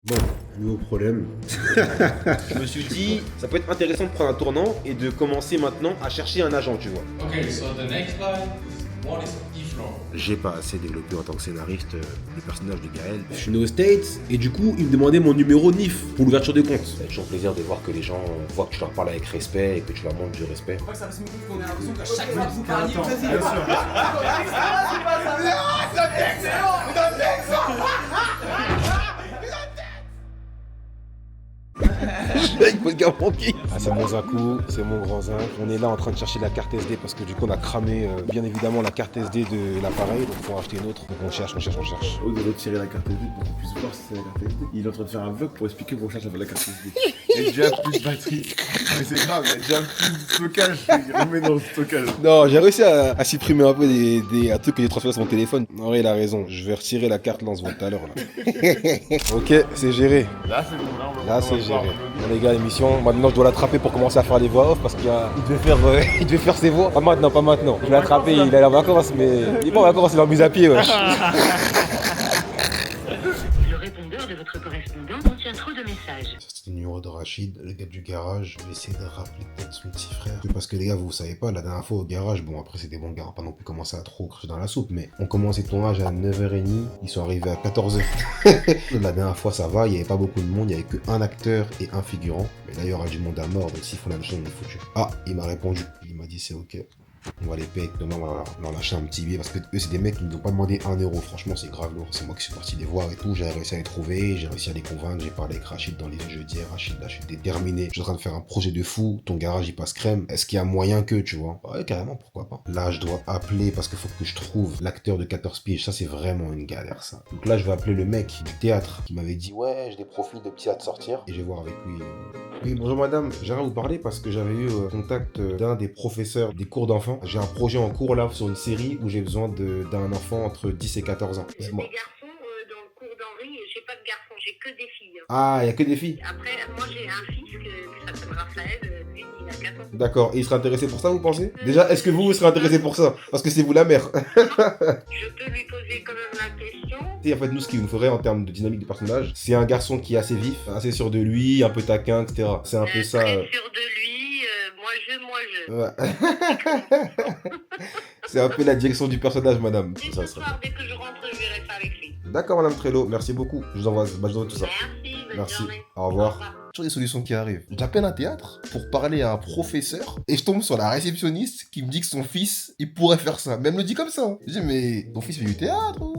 Bon, nouveau problème. Je me suis dit, ça peut être intéressant de prendre un tournant et de commencer maintenant à chercher un agent, tu vois. Okay, so the next line is what is Ifron? J'ai pas assez développé en tant que scénariste le personnage de Gaël. Je suis né aux States et du coup, il me demandait mon numéro NIF pour l'ouverture de compte. Ça fait toujours plaisir de voir que les gens voient que je leur parle avec respect et que tu leur montres du respect. Faut pas que ça fasse une qu'on ait l'impression qu'à chaque fois que vous parliez, Attends, vas-y. bien sûr. Ah, c'est mon Zakou, c'est mon grand Zin. On est là en train de chercher la carte SD parce que du coup on a cramé bien évidemment la carte SD de l'appareil, donc il faut en acheter une autre. Donc on cherche. Au lieu de retirer la carte SD pour qu'on puisse voir si c'est la carte SD, il est en train de faire un vlog pour expliquer pourquoi on cherche la carte SD. Il y a déjà plus de batterie. Mais c'est grave, il y a déjà plus de stockage. Il remet dans le stockage. Non, j'ai réussi à supprimer un peu un truc que j'ai transféré sur mon téléphone. En vrai, il a raison. Je vais retirer la carte lance tout à l'heure là. Ok, c'est géré. Là, c'est bon. Là, c'est géré. Bon, les gars, l'émission, maintenant je dois l'attraper pour commencer à faire les voix off parce qu'il devait faire ses voix. Pas maintenant. Je l'ai attrapé, il a l'air vacances, mais il est pas en vacances, il est en mise à pied, wesh. Le répondeur de votre correspondant contient trop de messages. C'est le numéro de Rachid, le gars du garage. Je vais essayer de rappeler peut-être son petit frère. Parce que les gars, vous savez pas, la dernière fois au garage, bon après c'était bon gars, on va pas non plus commencer à trop cracher dans la soupe, mais on commençait le tournage à 9h30, ils sont arrivés à 14h. La dernière fois ça va, il y avait pas beaucoup de monde, il y avait qu'un acteur et un figurant. Mais là il y aura du monde à mort, donc s'ils font la même chose, on est foutu. Ah, il m'a répondu, il m'a dit c'est ok. On va les payer avec demain, on va leur lâcher un petit billet parce que eux c'est des mecs qui ne nous ont pas demandé 1 euro, franchement c'est grave lourd, c'est moi qui suis parti les voir et tout, j'ai réussi à les trouver, j'ai réussi à les convaincre, j'ai parlé avec Rachid dans les yeux, je lui ai dit Rachid là je suis déterminé, je suis en train de faire un projet de fou, ton garage il passe crème, est-ce qu'il y a moyen que tu vois? Ouais carrément, pourquoi pas. Là je dois appeler parce qu'il faut que je trouve l'acteur de 14 piges, ça c'est vraiment une galère ça. Donc là je vais appeler le mec du théâtre qui m'avait dit ouais j'ai des profils de petits à te sortir et je vais voir avec lui. Oui bonjour madame, j'aimerais vous parler parce que j'avais eu contact d'un des professeurs des cours d'enfants, j'ai un projet en cours là sur une série où j'ai besoin d'un enfant entre 10 et 14 ans. Des garçons dans le cours d'Henri, j'ai pas de garçons, j'ai que des filles. Ah, il y a que des filles. Après, moi j'ai un fils qui s'appelle Raphaël, lui il a 4 ans. D'accord, et il serait intéressé pour ça vous pensez? Déjà, est-ce que vous serez intéressé pour ça? Parce que c'est vous la mère. Je peux lui poser quand même la question. Et en fait, nous, ce qu'il nous faudrait en termes de dynamique de personnage, c'est un garçon qui est assez vif, assez sûr de lui, un peu taquin, etc. C'est un peu ça. Très sûr de lui, moi je. Ouais. C'est un peu la direction du personnage, madame. Dès Ça ce serait- soir, dès que je rentre, je verrai ça avec lui. D'accord, madame Trello, merci beaucoup. Je vous envoie tout ça. Merci, bonne Merci. journée. Au revoir. Toujours des solutions qui arrivent. J'appelle un théâtre pour parler à un professeur et je tombe sur la réceptionniste qui me dit que son fils, il pourrait faire ça. Mais elle me le dit comme ça. Je dis, mais ton fils fait du théâtre ou...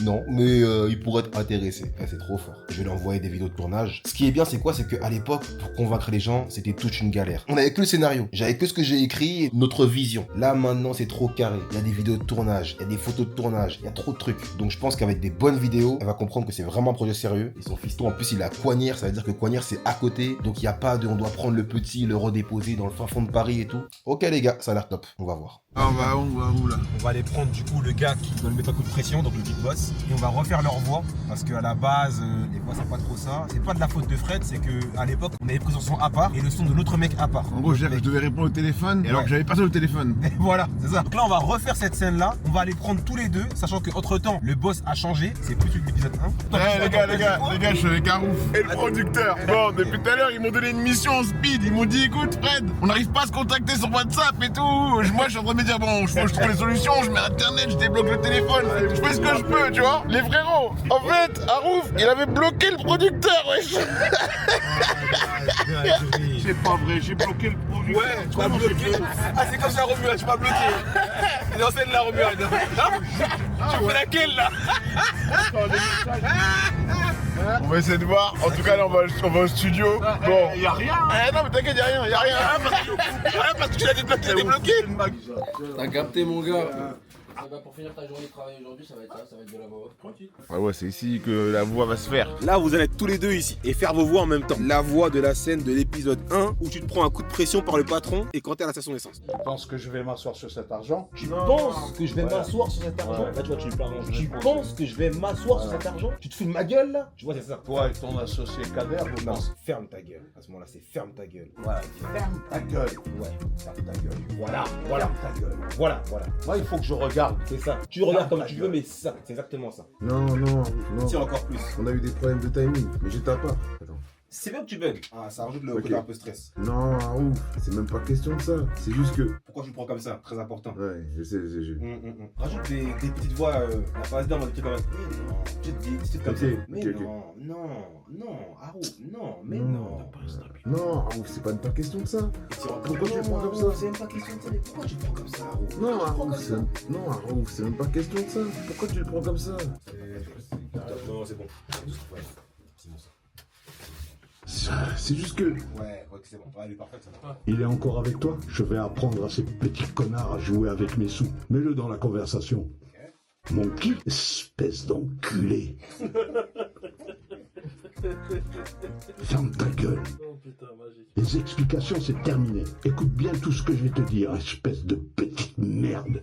Non, mais il pourrait être intéressé. Eh, c'est trop fort. Je vais lui envoyer des vidéos de tournage. Ce qui est bien, c'est quoi? C'est qu'à l'époque, pour convaincre les gens, c'était toute une galère. On avait que le scénario. J'avais que ce que j'ai écrit et notre vision. Là, maintenant, c'est trop carré. Il y a des vidéos de tournage, il y a des photos de tournage, il y a trop de trucs. Donc, je pense qu'avec des bonnes vidéos, elle va comprendre que c'est vraiment un projet sérieux. Et son fiston, en plus, il a Coignères. Ça veut dire que Coignères, c'est à côté. Donc, il n'y a pas de... On doit prendre le petit, le redéposer dans le fin fond de Paris et tout. Ok, les gars, ça a l'air top. On va voir. Ah, on va où là? On va aller prendre du coup le gars qui doit le mettre un coup de pression, donc le big boss, et on va refaire leur voix parce qu'à la base, les voix c'est pas trop ça. C'est pas de la faute de Fred, c'est que à l'époque on avait pris son son à part et le son de l'autre mec à part. En gros, je devais répondre au téléphone alors que j'avais pas au téléphone. Et voilà, c'est ça. Donc là on va refaire cette scène là, on va aller prendre tous les deux, sachant que entre temps le boss a changé, c'est plus celui de l'épisode 1. Ouais, les gars, je suis avec Arouf et le producteur. Bon, depuis tout à l'heure, ils m'ont donné une mission en speed. Ils m'ont dit, écoute, Fred, on n'arrive pas à se contacter sur WhatsApp et tout. Moi, je suis en train de me dire, bon, je trouve les solutions, je mets internet, je débloque le téléphone, je fais ce que je peux, tu vois. Les frérots, en fait, Arouf, il avait bloqué le producteur, wesh. C'est pas vrai, j'ai bloqué le producteur. Ouais, tu m'as bloqué. Ah, c'est comme ça, Romuald, tu m'as bloqué. C'est dans celle-là, Romuald. Tu fais laquelle, là? On va essayer de voir. En tout cas, là, on va au studio. Bon. Y'a rien. Non, mais t'inquiète, y'a rien. Parce que tu l'as débloqué. T'as capté mon gars. Pour finir ta journée de travail aujourd'hui, ça va être de la voix. Tranquille. Ouais, c'est ici que la voix va se faire. Là vous allez être tous les deux ici et faire vos voix en même temps. La voix de la scène de l'épisode 1 où tu te prends un coup de pression par le patron et quand t'es à la station d'essence. Tu penses que je vais m'asseoir sur cet argent? Tu penses que je vais m'asseoir sur cet argent? Là, tu vois, tu me parles. Tu penses que je vais m'asseoir sur cet argent? Tu te fous de ma gueule là? Tu vois, c'est ça. Toi et ton associé Kader, vous Non, pensez... ferme ta gueule. À ce moment-là, c'est ferme ta gueule. Voilà, Ferme ta gueule. ouais, ferme ta gueule. Voilà, Ferme ta gueule. voilà. Moi, il faut que je regarde parles, c'est ça. Tu regardes comme tu veux, mais ça, c'est exactement ça. Non. Tire encore plus. On a eu des problèmes de timing, mais je tape pas. Attends. C'est bien que tu bugs. Ah, ça rajoute le Ok. côté un peu stress. Non, ouf, c'est même pas question de ça. C'est juste que. Pourquoi tu le prends comme ça? Très important. Ouais, je sais. Rajoute des petites voix, la phase d'un, des trucs comme ça. Mais non, des trucs comme Ok, ça. ok, Mais ok. non, Harouf, non, mais Non, non. non, Harouf, c'est pas une question de ça. Pourquoi tu le prends comme ça? C'est même pas question de ça, mais pourquoi tu le prends comme ça, Harouf? Non, Harouf, c'est même pas question de ça. Pourquoi tu le prends comme ça? Non, c'est bon. C'est bon ça. C'est juste que. Ouais, c'est bon. Ouais, elle est parfaite, ça va. Il est encore avec toi? Je vais apprendre à ces petits connards à jouer avec mes sous. Mets-le dans la conversation. Mon qui? Espèce d'enculé. Ferme ta gueule. Les explications, c'est terminé. Écoute bien tout ce que je vais te dire, espèce de petite merde.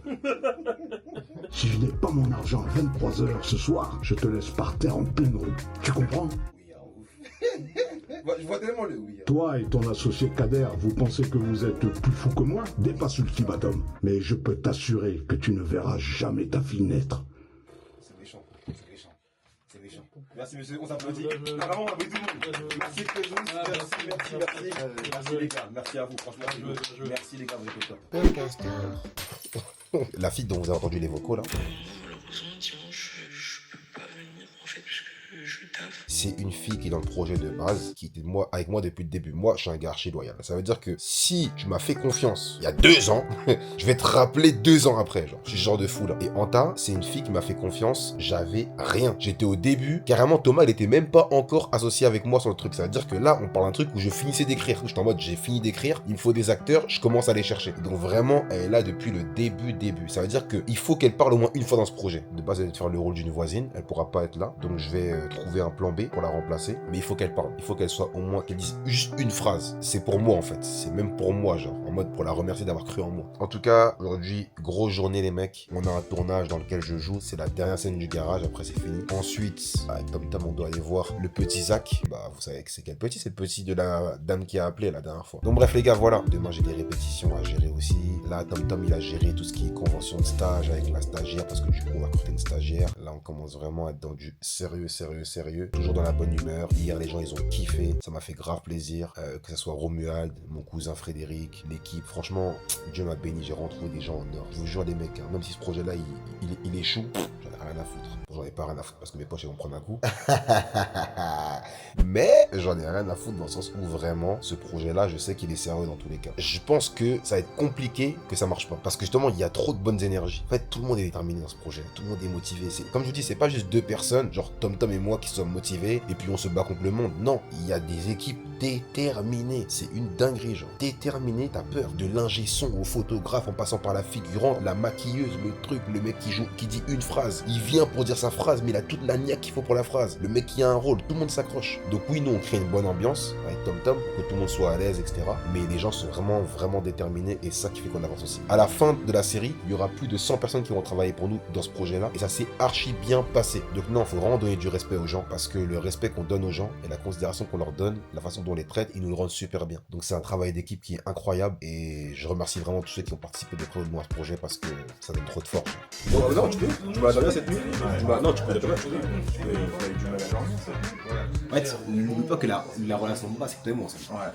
Si je n'ai pas mon argent à 23h ce soir, je te laisse par terre en pleine rue. Tu comprends? Oui, Harouf. Je vois tellement le oui. Toi et ton associé Kader, vous pensez que vous êtes plus fou que moi? Dépasse l'ultimatum. Mais je peux t'assurer que tu ne verras jamais ta fille naître. C'est méchant. Merci monsieur, on s'applaudit. Vraiment, on applaudit tout le monde. Merci Pézou, merci les gars, merci à vous, franchement. Merci les gars, vous êtes top. La fille dont vous avez entendu les vocaux là. Malheureusement, dimanche, je peux pas venir en fait, parce que je taffe. C'est une fille qui est dans le projet de base, qui était avec moi depuis le début. Moi, je suis un gars archi loyal. Ça veut dire que si tu m'as fait confiance il y a 2 ans, je vais te rappeler 2 ans après. Genre, je suis ce genre de fou là. Et Anta, c'est une fille qui m'a fait confiance. J'avais rien. J'étais au début. Carrément, Thomas, il était même pas encore associé avec moi sur le truc. Ça veut dire que là, on parle d'un truc où je finissais d'écrire. J'étais en mode, j'ai fini d'écrire. Il me faut des acteurs. Je commence à les chercher. Donc vraiment, elle est là depuis le début. Ça veut dire qu'il faut qu'elle parle au moins une fois dans ce projet. De base, elle va faire le rôle d'une voisine. Elle pourra pas être là. Donc je vais trouver un plan B pour la remplacer. Mais il faut qu'elle parle. Il faut qu'elle soit au moins, qu'elle dise juste une phrase. C'est pour moi en fait. C'est même pour moi, genre. En mode pour la remercier d'avoir cru en moi. En tout cas, aujourd'hui, grosse journée les mecs. On a un tournage dans lequel je joue. C'est la dernière scène du garage. Après, c'est fini. Ensuite, avec Tom Tom, on doit aller voir le petit Zach. Bah, vous savez que c'est quel petit? C'est le petit de la dame qui a appelé la dernière fois. Donc bref les gars, voilà. Demain, j'ai des répétitions à gérer aussi. Là, Tom Tom, il a géré tout ce qui est convention de stage avec la stagiaire. Parce que du coup, on va recruter une stagiaire. Là, on commence vraiment à être dans du sérieux. Toujours dans la bonne humeur. Hier, les gens, ils ont kiffé. Ça m'a fait grave plaisir. Que ce soit Romuald, mon cousin Frédéric, l'équipe. Franchement, Dieu m'a béni. J'ai retrouvé des gens en or. Je vous jure, les mecs, hein, même si ce projet-là, il échoue, j'en ai rien à foutre. J'en ai pas rien à foutre parce que mes poches, elles vont prendre un coup. Mais j'en ai rien à foutre dans le sens où vraiment, ce projet-là, je sais qu'il est sérieux dans tous les cas. Je pense que ça va être compliqué que ça marche pas. Parce que justement, il y a trop de bonnes énergies. En fait, tout le monde est déterminé dans ce projet. Tout le monde est motivé. Comme je vous dis, c'est pas juste 2 personnes, genre Tom Tom et moi, qui sommes motivés et puis on se bat contre le monde. Non, il y a des équipes déterminées. C'est une dinguerie, genre. Déterminé, t'as peur. De l'ingé son au photographe en passant par la figurante, la maquilleuse, le truc, le mec qui dit une phrase. Il vient pour dire sa phrase, mais il a toute la niaque qu'il faut pour la phrase. Le mec qui a un rôle, tout le monde s'accroche. Donc oui, nous, on crée une bonne ambiance avec Tom Tom, pour que tout le monde soit à l'aise, etc. Mais les gens sont vraiment déterminés et c'est ça qui fait qu'on avance aussi. À la fin de la série, il y aura plus de 100 personnes qui vont travailler pour nous dans ce projet-là et ça s'est archi bien passé. Donc non, il faut vraiment donner du respect aux gens parce que le respect qu'on donne aux gens et la considération qu'on leur donne, la façon dont on les traite, ils nous le rendent super bien. Donc c'est un travail d'équipe qui est incroyable et je remercie vraiment tous ceux qui ont participé de près ou de loin à ce projet parce que ça donne trop de force. Non, tu peux. Tu m'as donné cette nuit. Non, tu peux déjà. En fait, n'oublie pas que la relation de base, c'est que toi et moi,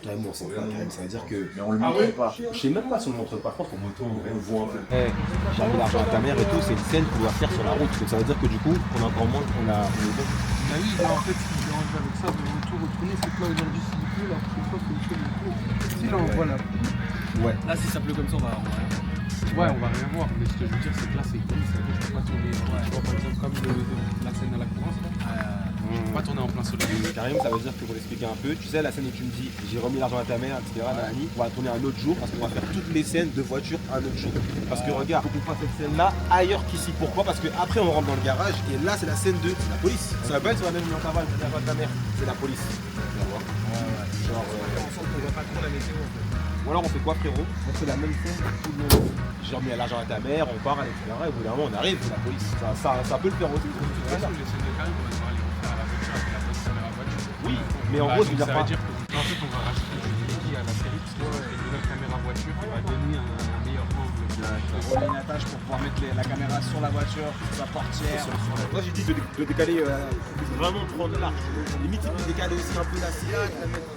toi et moi, c'est pas carrément. Ça veut dire que. Mais on le montre pas. Je sais même pas si on le montre pas. Je pense qu'on le voit un peu. J'ai mis l'argent à ta mère et tout, c'est une scène qu'on doit faire sur la route. Donc ça veut dire que du coup, on a encore moins. On est bon. Bah oui, mais en fait, ce qui dérange avec ça, de retourner, c'est que là aujourd'hui, s'il pleut, la prochaine fois, c'est le pleut. Si là, on voit là. Ouais. Là, si ça pleut comme ça, on va rien voir. Ouais, on va rien voir. Mais ce que je veux dire, c'est que là, c'est comme ça. Je peux pas tourner. Tu vois, par exemple, comme la scène à la courance, là. Je peux pas tourner en plein soleil. Karim, ça veut dire que pour l'expliquer un peu, tu sais, la scène où tu me dis j'ai remis l'argent à ta mère, etc. Nanani, on va tourner un autre jour parce qu'on va faire toutes les scènes de voiture un autre jour. Parce que regarde, faut qu'on fasse cette scène-là ailleurs qu'ici. Pourquoi? Parce que après on rentre dans le garage et là c'est la scène de la police. Ça va pas être sur la même ligne en cavale, l'argent de ta mère, c'est la police. Tu vas voir. Genre, on voit pas trop la météo en fait. Ou alors on fait quoi frérot? On fait la même scène tout le monde. J'ai remis l'argent à ta mère, on part, etc. Et au bout d'un moment on arrive, c'est la police. Ça peut le faire aussi. Oui, mais en gros, je veux dire pas. Ça veut dire qu'en fait, on va rajouter du à la série parce que une nouvelle caméra voiture qui va donner un meilleur angle. On a une attache pour pouvoir mettre la caméra sur la voiture, sa portière. Moi j'ai dit de décaler, vraiment prendre l'arc. Limite il peut décaler aussi un peu la sillage, la mettre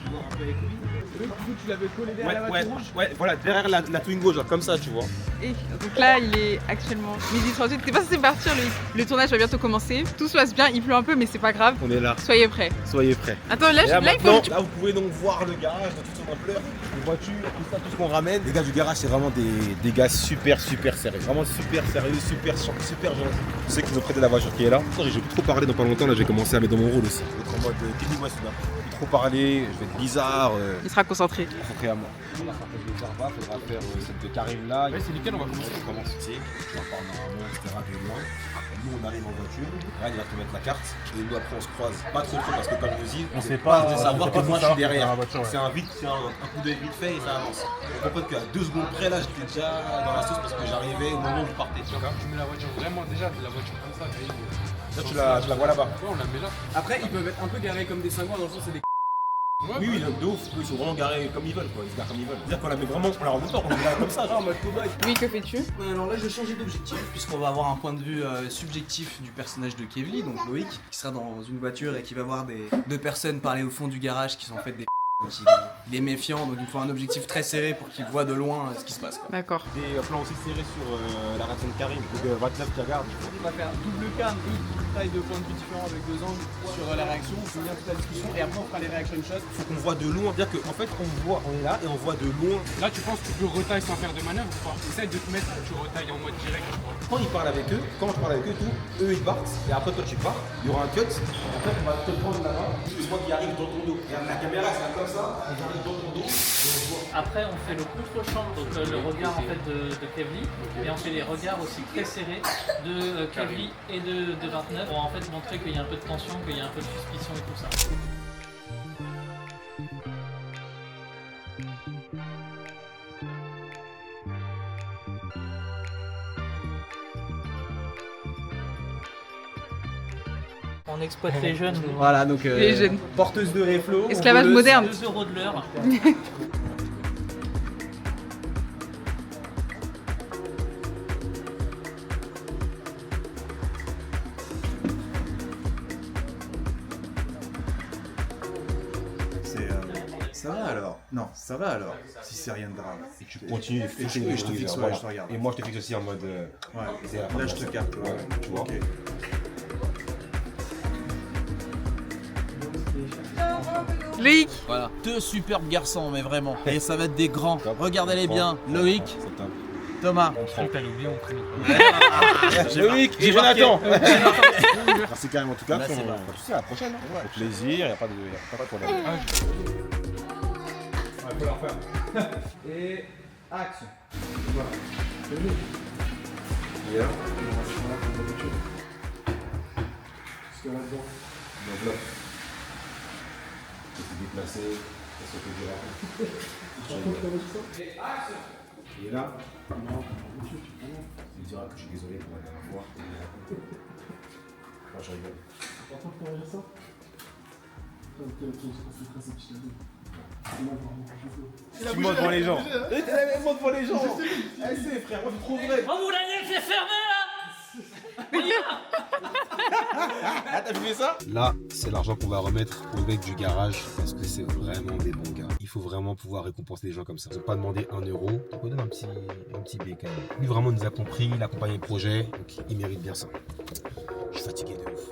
jouer un peu avec lui. Du coup tu l'avais collé derrière la voiture rouge. Ouais, voilà, derrière la Twingo, genre comme ça, tu vois. Et donc là, il est actuellement 12h38. T'es pas censé partir, le tournage va bientôt commencer. Tout se passe bien, il pleut un peu, mais c'est pas grave. On est là. Soyez prêts. Soyez prêts. Attends, là, Là, il faut. là, vous pouvez donc voir le garage dans toute son ampleur, les voitures, tout ça, tout ce qu'on ramène. Les gars du garage, c'est vraiment des gars super sérieux. Vraiment super sérieux, super gentils. Ceux qui nous prêté la voiture qui est là. Je vais plus trop parler dans pas longtemps, là, je vais commencer à mettre dans mon rôle aussi. Je vais être en mode Kenny West là. Je vais trop parler, je vais être bizarre. Il sera concentré. Concentré à moi. On va faire de Jarva, il faudra faire celle de Karim là. Ouais, c'est nickel, on va commencer. On commence ici. On va parler normalement, etc. de loin. Nous on arrive en voiture, là il va te mettre la carte et nous après on se croise. Pas trop parce que comme je dis, on sait pas de savoir que moi je suis derrière. C'est un coup d'œil vite fait et ça avance. On comprend qu'à 2 secondes près là j'étais déjà dans la sauce parce que j'arrivais au moment où je partais. Tu vois. Tu mets la voiture vraiment déjà, la voiture comme ça. Là tu la vois là-bas. Ouais, on la met là. Après ils peuvent être un peu garés comme des cingouins dans le sens c'est des Oui, de ouf, ils sont vraiment garés comme ils veulent quoi, ils se garent comme ils veulent. C'est-à-dire qu'on la met vraiment, on la remonte pas, on la met comme ça, genre en mode cow-boy. Oui, que fais-tu? Alors là je vais changer d'objectif puisqu'on va avoir un point de vue subjectif du personnage de Kevly, donc Loïc, qui sera dans une voiture et qui va voir deux personnes parler au fond du garage qui sont en fait des donc il est méfiant, donc il faut un objectif très serré pour qu'il voit de loin ce qui se passe. D'accord. Des plans aussi serrés sur la réaction de Karim, donc WhatsApp qui regarde. On va faire double cam, taille de points de vue différents avec 2 angles sur la réaction, on finit toute la discussion et après on fera les reaction shots. Faut qu'on voit de loin, c'est-à-dire qu'en fait on est là et on voit de loin. Là tu penses que tu peux retailler sans faire de manœuvre ou pas? Essaye de te mettre, tu retailles en mode direct. Quand il parle avec eux, eux ils partent, et après toi tu pars, il y aura un cut, et après on va te prendre là-bas, et moi qui arrive dans ton dos. Et la caméra c'est comme ça, on arrive dans ton dos, et on voit. Après on fait le contre-champ, donc le regard en fait de Kevly, et on fait les regards aussi très serrés de Kevly et de 29 pour en fait montrer qu'il y a un peu de tension, qu'il y a un peu de suspicion et tout ça. On exploite les jeunes. Voilà, donc les jeunes. Porteuse de réflo. Esclavage moderne. 2 € de l'heure. Ça va alors? Non, ça va alors, si c'est rien de grave. Et tu continues, et je te fixe, voilà. je te regarde. Et moi je te fixe aussi en mode. Ouais, là je te capte, ouais. Tu vois. Okay. Loïc. Voilà, 2 superbes garçons, mais vraiment. Et ça va être des grands. Regardez-les bien. Loïc, Thomas. Loïc et Jonathan. Merci Karim en tout cas. Tu sais, à la prochaine. Au plaisir, il n'y a pas de problème. Ouais, faut leur faire. Et action. Voilà. Et là, ce qu'il y a là-dedans. l'enveloppe. Tu peux déplacer, ça se fait du Et action. Et là, il dira que je suis désolé pour la dernière fois. Moi je rigole. C'est important de faire ça. Dis-moi devant les gens. Dis-moi devant les gens. C'est frère, moi je trouverai. On vous l'a laissé fermer là. Ah, t'as vu ça? Là, c'est l'argent qu'on va remettre aux mecs du garage parce que c'est vraiment des bons gars. Il faut vraiment pouvoir récompenser des gens comme ça. Ils n'ont pas demandé 1 €, donc on donne un petit B quand même. Lui vraiment nous a compris, il a accompagné le projet, donc il mérite bien ça. Je suis fatigué de ouf.